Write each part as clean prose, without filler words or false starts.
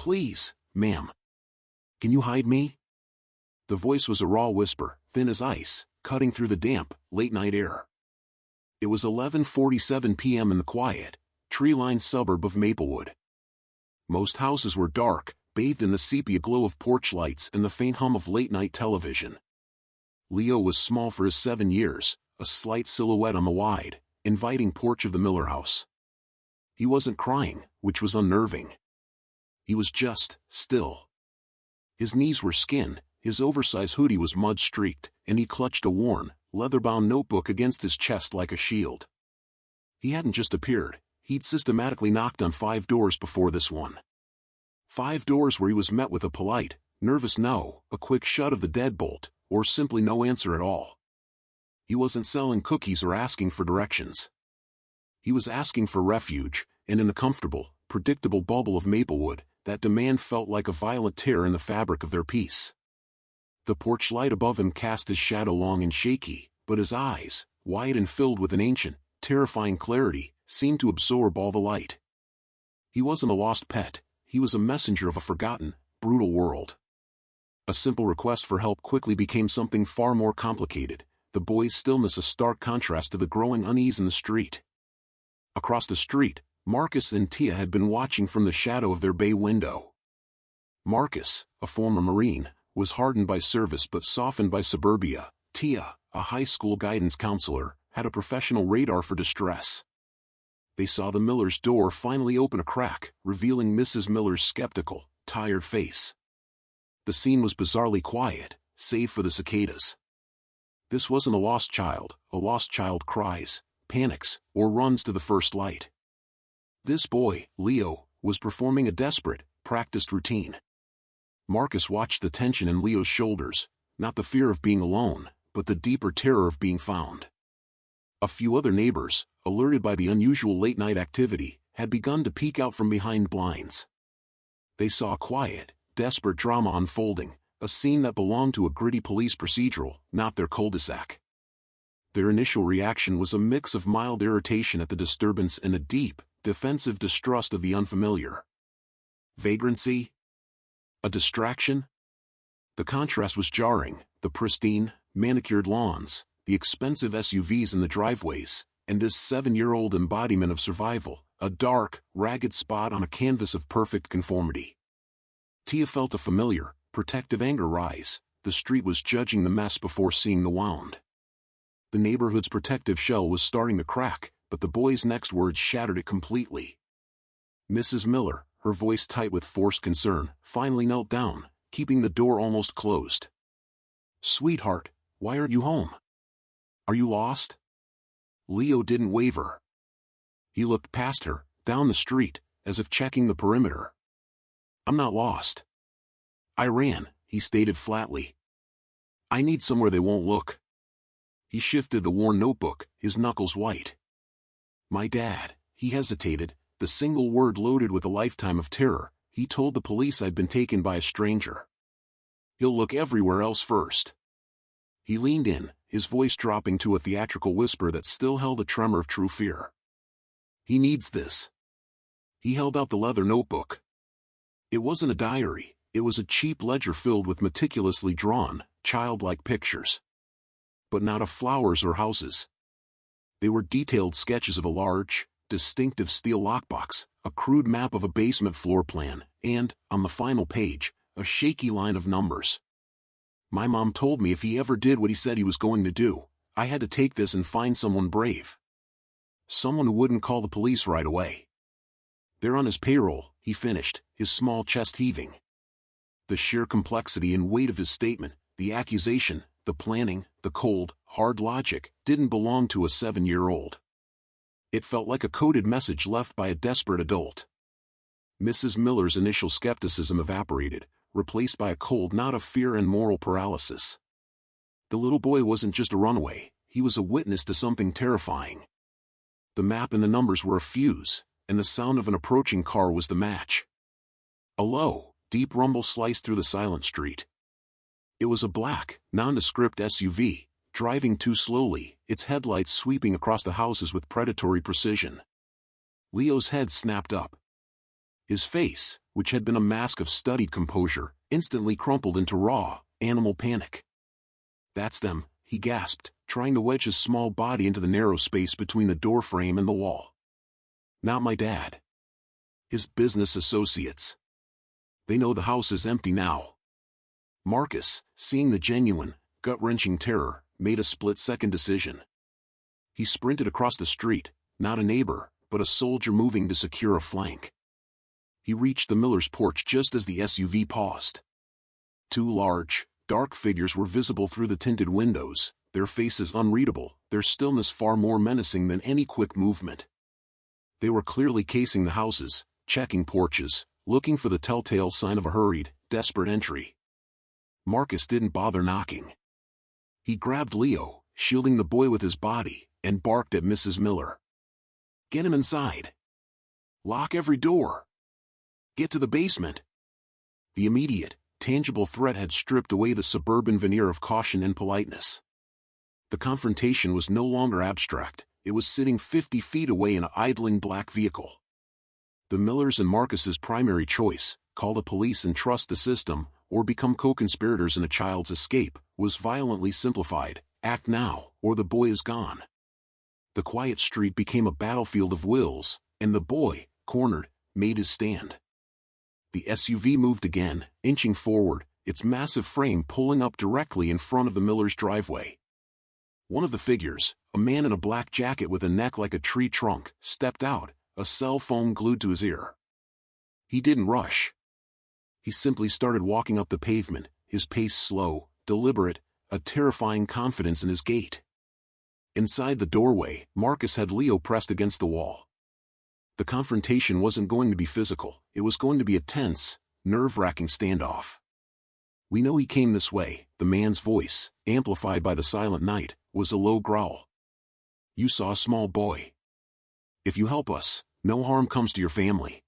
Please, ma'am. Can you hide me? The voice was a raw whisper, thin as ice, cutting through the damp, late-night air. It was 11:47 p.m. in the quiet, tree-lined suburb of Maplewood. Most houses were dark, bathed in the sepia glow of porch lights and the faint hum of late-night television. Leo was small for his 7 years, a slight silhouette on the wide, inviting porch of the Miller house. He wasn't crying, which was unnerving. He was just still. His knees were skin, his oversized hoodie was mud-streaked, and he clutched a worn, leather-bound notebook against his chest like a shield. He hadn't just appeared, he'd systematically knocked on 5 doors before this one. 5 doors where he was met with a polite, nervous no, a quick shut of the deadbolt, or simply no answer at all. He wasn't selling cookies or asking for directions. He was asking for refuge, and in the comfortable, predictable bubble of Maplewood, that demand felt like a violent tear in the fabric of their peace. The porch light above him cast his shadow long and shaky, but his eyes, wide and filled with an ancient, terrifying clarity, seemed to absorb all the light. He wasn't a lost pet, he was a messenger of a forgotten, brutal world. A simple request for help quickly became something far more complicated, the boy's stillness a stark contrast to the growing unease in the street. Across the street, Marcus and Tia had been watching from the shadow of their bay window. Marcus, a former Marine, was hardened by service but softened by suburbia. Tia, a high school guidance counselor, had a professional radar for distress. They saw the Miller's door finally open a crack, revealing Mrs. Miller's skeptical, tired face. The scene was bizarrely quiet, save for the cicadas. This wasn't a lost child cries, panics, or runs to the first light. This boy, Leo, was performing a desperate, practiced routine. Marcus watched the tension in Leo's shoulders, not the fear of being alone, but the deeper terror of being found. A few other neighbors, alerted by the unusual late-night activity, had begun to peek out from behind blinds. They saw a quiet, desperate drama unfolding, a scene that belonged to a gritty police procedural, not their cul-de-sac. Their initial reaction was a mix of mild irritation at the disturbance and a deep, defensive distrust of the unfamiliar. Vagrancy? A distraction? The contrast was jarring, the pristine, manicured lawns, the expensive SUVs in the driveways, and this 7-year-old embodiment of survival, a dark, ragged spot on a canvas of perfect conformity. Tia felt a familiar, protective anger rise. The street was judging the mess before seeing the wound. The neighborhood's protective shell was starting to crack, but the boy's next words shattered it completely. Mrs. Miller, her voice tight with forced concern, finally knelt down, keeping the door almost closed. "Sweetheart, why aren't you home? Are you lost?" Leo didn't waver. He looked past her, down the street, as if checking the perimeter. "I'm not lost. I ran," he stated flatly. "I need somewhere they won't look." He shifted the worn notebook, his knuckles white. "My dad," he hesitated, the single word loaded with a lifetime of terror. "He told the police I'd been taken by a stranger. He'll look everywhere else first." He leaned in, his voice dropping to a theatrical whisper that still held a tremor of true fear. "He needs this." He held out the leather notebook. It wasn't a diary, it was a cheap ledger filled with meticulously drawn, childlike pictures. But not of flowers or houses. They were detailed sketches of a large, distinctive steel lockbox, a crude map of a basement floor plan, and, on the final page, a shaky line of numbers. "My mom told me if he ever did what he said he was going to do, I had to take this and find someone brave. Someone who wouldn't call the police right away. They're on his payroll," he finished, his small chest heaving. The sheer complexity and weight of his statement, the accusation, the planning, the cold, hard logic, didn't belong to a 7-year-old. It felt like a coded message left by a desperate adult. Mrs. Miller's initial skepticism evaporated, replaced by a cold knot of fear and moral paralysis. The little boy wasn't just a runaway, he was a witness to something terrifying. The map and the numbers were a fuse, and the sound of an approaching car was the match. A low, deep rumble sliced through the silent street. It was a black, nondescript SUV, driving too slowly, its headlights sweeping across the houses with predatory precision. Leo's head snapped up. His face, which had been a mask of studied composure, instantly crumpled into raw, animal panic. "That's them," he gasped, trying to wedge his small body into the narrow space between the doorframe and the wall. "Not my dad. His business associates. They know the house is empty now." Marcus, seeing the genuine, gut-wrenching terror, made a split-second decision. He sprinted across the street, not a neighbor, but a soldier moving to secure a flank. He reached the Miller's porch just as the SUV paused. Two large, dark figures were visible through the tinted windows, their faces unreadable, their stillness far more menacing than any quick movement. They were clearly casing the houses, checking porches, looking for the telltale sign of a hurried, desperate entry. Marcus didn't bother knocking. He grabbed Leo, shielding the boy with his body, and barked at Mrs. Miller. "Get him inside. Lock every door. Get to the basement." The immediate, tangible threat had stripped away the suburban veneer of caution and politeness. The confrontation was no longer abstract, it was sitting 50 feet away in an idling black vehicle. The Millers and Marcus's primary choice, call the police and trust the system, or become co-conspirators in a child's escape, was violently simplified: act now, or the boy is gone. The quiet street became a battlefield of wills, and the boy, cornered, made his stand. The SUV moved again, inching forward, its massive frame pulling up directly in front of the Miller's driveway. One of the figures, a man in a black jacket with a neck like a tree trunk, stepped out, a cell phone glued to his ear. He didn't rush. He simply started walking up the pavement, his pace slow, deliberate, a terrifying confidence in his gait. Inside the doorway, Marcus had Leo pressed against the wall. The confrontation wasn't going to be physical, it was going to be a tense, nerve-wracking standoff. "We know he came this way," the man's voice, amplified by the silent night, was a low growl. "You saw a small boy. If you help us, no harm comes to your family."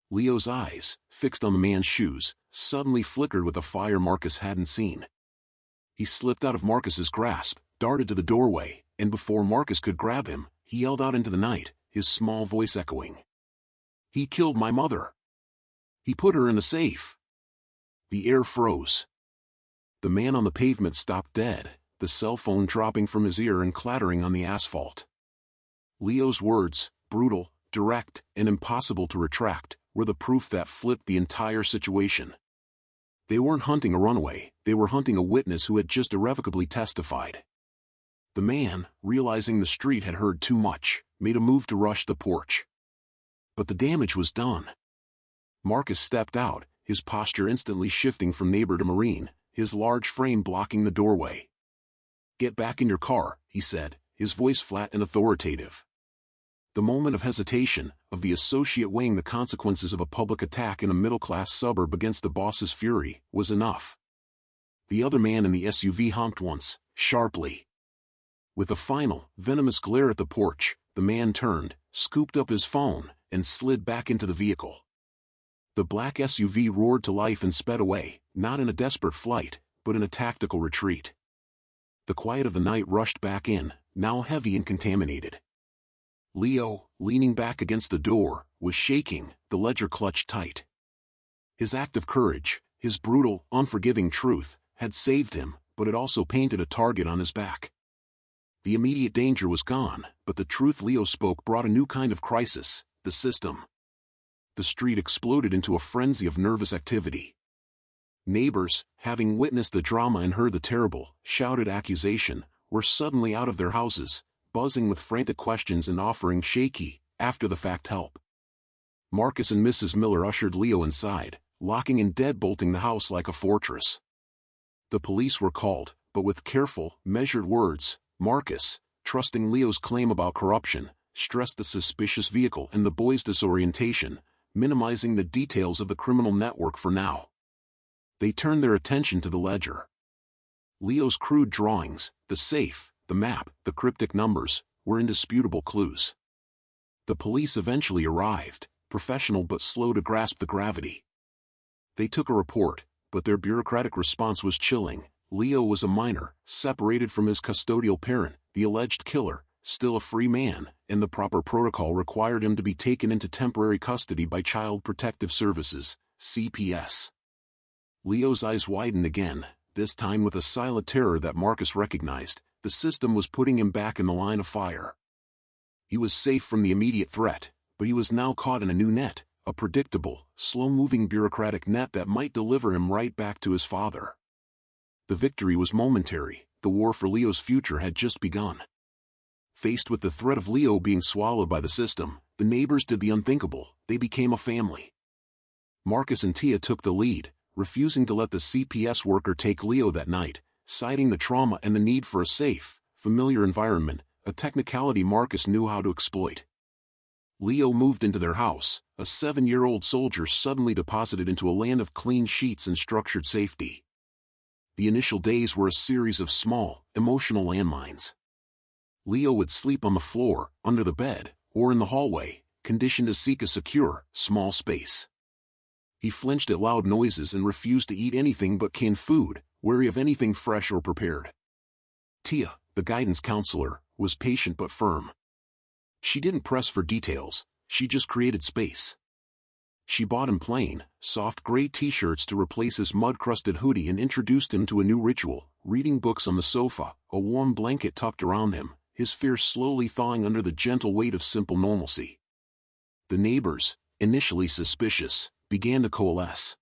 Leo's eyes, fixed on the man's shoes, suddenly flickered with a fire Marcus hadn't seen. He slipped out of Marcus's grasp, darted to the doorway, and before Marcus could grab him, he yelled out into the night, his small voice echoing. "He killed my mother. He put her in a safe." The air froze. The man on the pavement stopped dead, the cell phone dropping from his ear and clattering on the asphalt. Leo's words, brutal, direct, and impossible to retract, were the proof that flipped the entire situation. They weren't hunting a runaway, they were hunting a witness who had just irrevocably testified. The man, realizing the street had heard too much, made a move to rush the porch. But the damage was done. Marcus stepped out, his posture instantly shifting from neighbor to Marine, his large frame blocking the doorway. "Get back in your car," he said, his voice flat and authoritative. The moment of hesitation, of the associate weighing the consequences of a public attack in a middle-class suburb against the boss's fury, was enough. The other man in the SUV honked once, sharply. With a final, venomous glare at the porch, the man turned, scooped up his phone, and slid back into the vehicle. The black SUV roared to life and sped away, not in a desperate flight, but in a tactical retreat. The quiet of the night rushed back in, now heavy and contaminated. Leo, leaning back against the door, was shaking, the ledger clutched tight. His act of courage, his brutal, unforgiving truth, had saved him, but it also painted a target on his back. The immediate danger was gone, but the truth Leo spoke brought a new kind of crisis: the system. The street exploded into a frenzy of nervous activity. Neighbors, having witnessed the drama and heard the terrible, shouted accusation, were suddenly out of their houses, buzzing with frantic questions and offering shaky, after-the-fact help. Marcus and Mrs. Miller ushered Leo inside, locking and deadbolting the house like a fortress. The police were called, but with careful, measured words. Marcus, trusting Leo's claim about corruption, stressed the suspicious vehicle and the boy's disorientation, minimizing the details of the criminal network for now. They turned their attention to the ledger. Leo's crude drawings, the safe, the map, the cryptic numbers, were indisputable clues. The police eventually arrived, professional but slow to grasp the gravity. They took a report, but their bureaucratic response was chilling. Leo was a minor, separated from his custodial parent, the alleged killer, still a free man, and the proper protocol required him to be taken into temporary custody by Child Protective Services, CPS. Leo's eyes widened again, this time with a silent terror that Marcus recognized. The system was putting him back in the line of fire. He was safe from the immediate threat, but he was now caught in a new net, a predictable, slow-moving bureaucratic net that might deliver him right back to his father. The victory was momentary, the war for Leo's future had just begun. Faced with the threat of Leo being swallowed by the system, the neighbors did the unthinkable, they became a family. Marcus and Tia took the lead, refusing to let the CPS worker take Leo that night, citing the trauma and the need for a safe, familiar environment, a technicality Marcus knew how to exploit. Leo moved into their house, a 7-year-old soldier suddenly deposited into a land of clean sheets and structured safety. The initial days were a series of small, emotional landmines. Leo would sleep on the floor, under the bed, or in the hallway, conditioned to seek a secure, small space. He flinched at loud noises and refused to eat anything but canned food, wary of anything fresh or prepared. Tia, the guidance counselor, was patient but firm. She didn't press for details, she just created space. She bought him plain, soft gray t-shirts to replace his mud-crusted hoodie and introduced him to a new ritual, reading books on the sofa, a warm blanket tucked around him, his fears slowly thawing under the gentle weight of simple normalcy. The neighbors, initially suspicious, began to coalesce.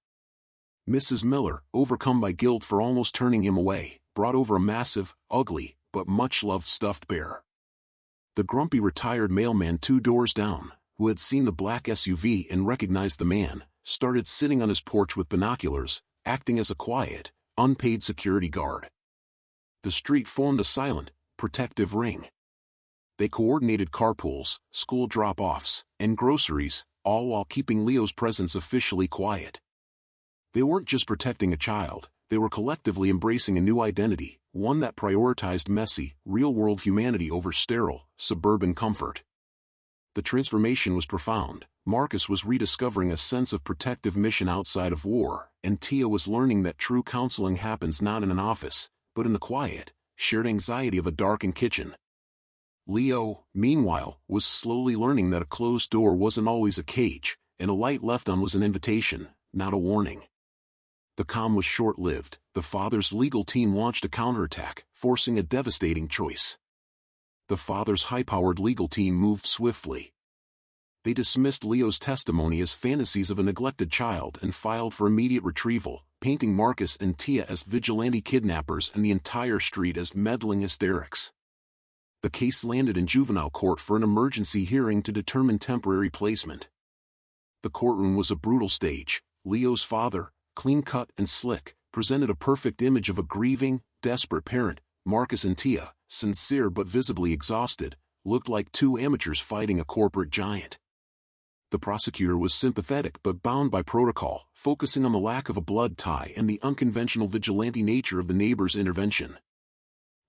Mrs. Miller, overcome by guilt for almost turning him away, brought over a massive, ugly, but much-loved stuffed bear. The grumpy retired mailman 2 doors down, who had seen the black SUV and recognized the man, started sitting on his porch with binoculars, acting as a quiet, unpaid security guard. The street formed a silent, protective ring. They coordinated carpools, school drop-offs, and groceries, all while keeping Leo's presence officially quiet. They weren't just protecting a child, they were collectively embracing a new identity, one that prioritized messy, real-world humanity over sterile, suburban comfort. The transformation was profound. Marcus was rediscovering a sense of protective mission outside of war, and Tia was learning that true counseling happens not in an office, but in the quiet, shared anxiety of a darkened kitchen. Leo, meanwhile, was slowly learning that a closed door wasn't always a cage, and a light left on was an invitation, not a warning. The calm was short-lived. The father's legal team launched a counterattack, forcing a devastating choice. The father's high-powered legal team moved swiftly. They dismissed Leo's testimony as fantasies of a neglected child and filed for immediate retrieval, painting Marcus and Tia as vigilante kidnappers and the entire street as meddling hysterics. The case landed in juvenile court for an emergency hearing to determine temporary placement. The courtroom was a brutal stage. Leo's father, clean-cut and slick, presented a perfect image of a grieving, desperate parent. Marcus and Tia, sincere but visibly exhausted, looked like 2 amateurs fighting a corporate giant. The prosecutor was sympathetic but bound by protocol, focusing on the lack of a blood tie and the unconventional vigilante nature of the neighbor's intervention.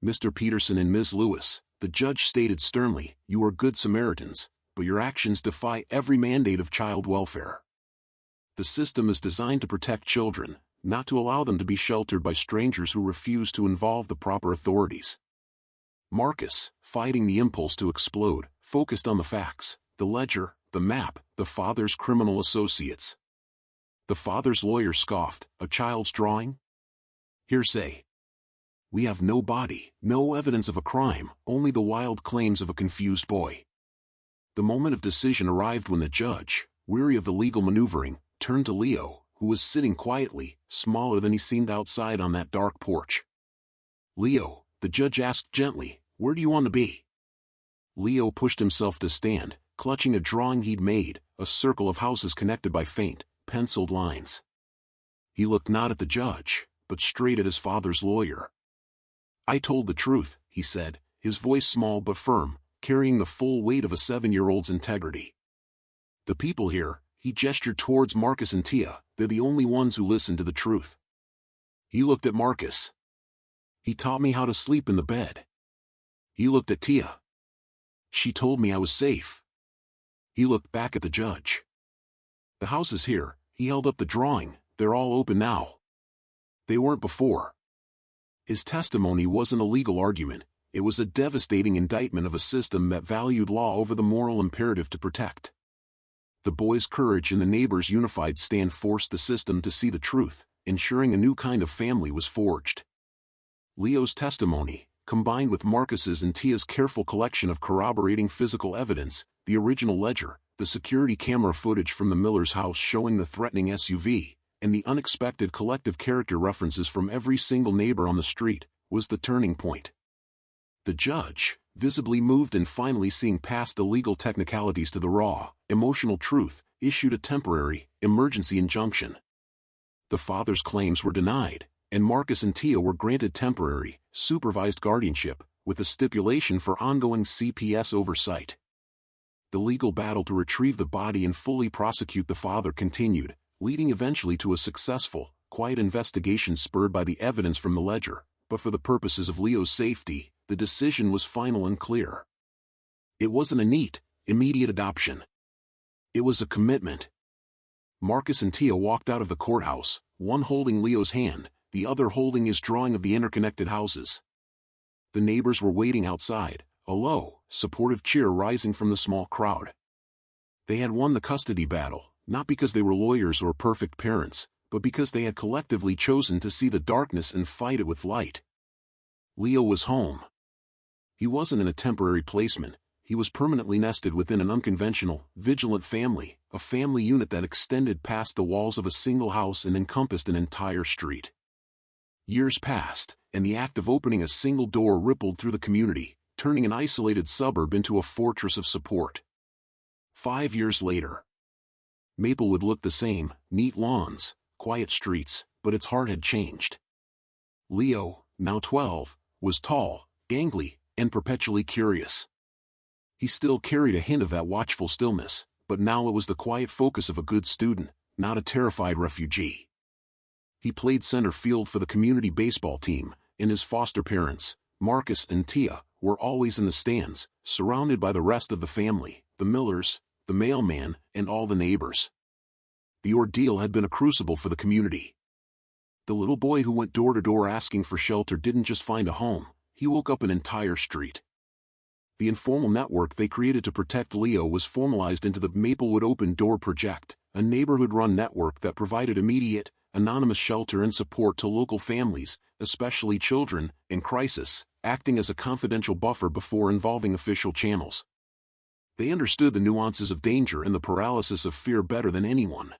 Mr. Peterson and Ms. Lewis, the judge stated sternly, "You are good Samaritans, but your actions defy every mandate of child welfare. The system is designed to protect children, not to allow them to be sheltered by strangers who refuse to involve the proper authorities." Marcus, fighting the impulse to explode, focused on the facts, the ledger, the map, the father's criminal associates. The father's lawyer scoffed, "A child's drawing? Hearsay. We have no body, no evidence of a crime, only the wild claims of a confused boy." The moment of decision arrived when the judge, weary of the legal maneuvering, turned to Leo, who was sitting quietly, smaller than he seemed outside on that dark porch. "Leo," the judge asked gently, "where do you want to be?" Leo pushed himself to stand, clutching a drawing he'd made, a circle of houses connected by faint, penciled lines. He looked not at the judge, but straight at his father's lawyer. "I told the truth," he said, his voice small but firm, carrying the full weight of a 7-year-old's integrity. "The people here," he gestured towards Marcus and Tia, "they're the only ones who listen to the truth." He looked at Marcus. "He taught me how to sleep in the bed." He looked at Tia. "She told me I was safe." He looked back at the judge. "The house is here," he held up the drawing, "they're all open now. They weren't before." His testimony wasn't a legal argument, It was a devastating indictment of a system that valued law over the moral imperative to protect. The boy's courage and the neighbors' unified stand forced the system to see the truth, ensuring a new kind of family was forged. Leo's testimony, combined with Marcus's and Tia's careful collection of corroborating physical evidence, the original ledger, the security camera footage from the Miller's house showing the threatening SUV, and the unexpected collective character references from every single neighbor on the street, was the turning point. The judge, visibly moved and finally seeing past the legal technicalities to the raw, emotional truth, issued a temporary, emergency injunction. The father's claims were denied, and Marcus and Tia were granted temporary, supervised guardianship, with a stipulation for ongoing CPS oversight. The legal battle to retrieve the body and fully prosecute the father continued, leading eventually to a successful, quiet investigation spurred by the evidence from the ledger, but for the purposes of Leo's safety, the decision was final and clear. It wasn't a neat, immediate adoption. It was a commitment. Marcus and Tia walked out of the courthouse, one holding Leo's hand, the other holding his drawing of the interconnected houses. The neighbors were waiting outside, a low, supportive cheer rising from the small crowd. They had won the custody battle, not because they were lawyers or perfect parents, but because they had collectively chosen to see the darkness and fight it with light. Leo was home. He wasn't in a temporary placement, he was permanently nested within an unconventional, vigilant family, a family unit that extended past the walls of a single house and encompassed an entire street. Years passed, and the act of opening a single door rippled through the community, turning an isolated suburb into a fortress of support. 5 years later, Maplewood looked the same, neat lawns, quiet streets, but its heart had changed. Leo, now 12, was tall, gangly, and perpetually curious. He still carried a hint of that watchful stillness, but now it was the quiet focus of a good student, not a terrified refugee. He played center field for the community baseball team, and his foster parents, Marcus and Tia, were always in the stands, surrounded by the rest of the family, the Millers, the mailman, and all the neighbors. The ordeal had been a crucible for the community. The little boy who went door to door asking for shelter didn't just find a home, he woke up an entire street. The informal network they created to protect Leo was formalized into the Maplewood Open Door Project, a neighborhood-run network that provided immediate, anonymous shelter and support to local families, especially children, in crisis, acting as a confidential buffer before involving official channels. They understood the nuances of danger and the paralysis of fear better than anyone.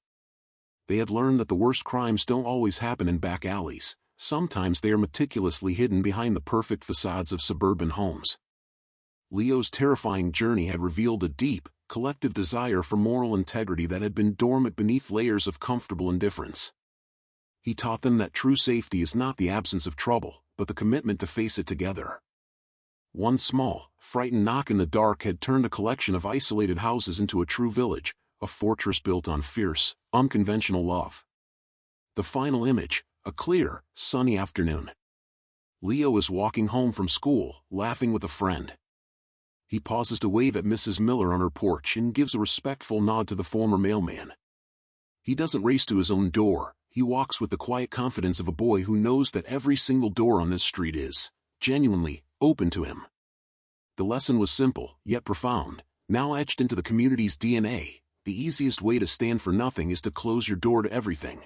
They had learned that the worst crimes don't always happen in back alleys, sometimes they are meticulously hidden behind the perfect facades of suburban homes. Leo's terrifying journey had revealed a deep, collective desire for moral integrity that had been dormant beneath layers of comfortable indifference. He taught them that true safety is not the absence of trouble, but the commitment to face it together. One small, frightened knock in the dark had turned a collection of isolated houses into a true village, a fortress built on fierce, unconventional love. The final image, a clear, sunny afternoon. Leo is walking home from school, laughing with a friend. He pauses to wave at Mrs. Miller on her porch and gives a respectful nod to the former mailman. He doesn't race to his own door, he walks with the quiet confidence of a boy who knows that every single door on this street is, genuinely, open to him. The lesson was simple, yet profound, now etched into the community's DNA. The easiest way to stand for nothing is to close your door to everything.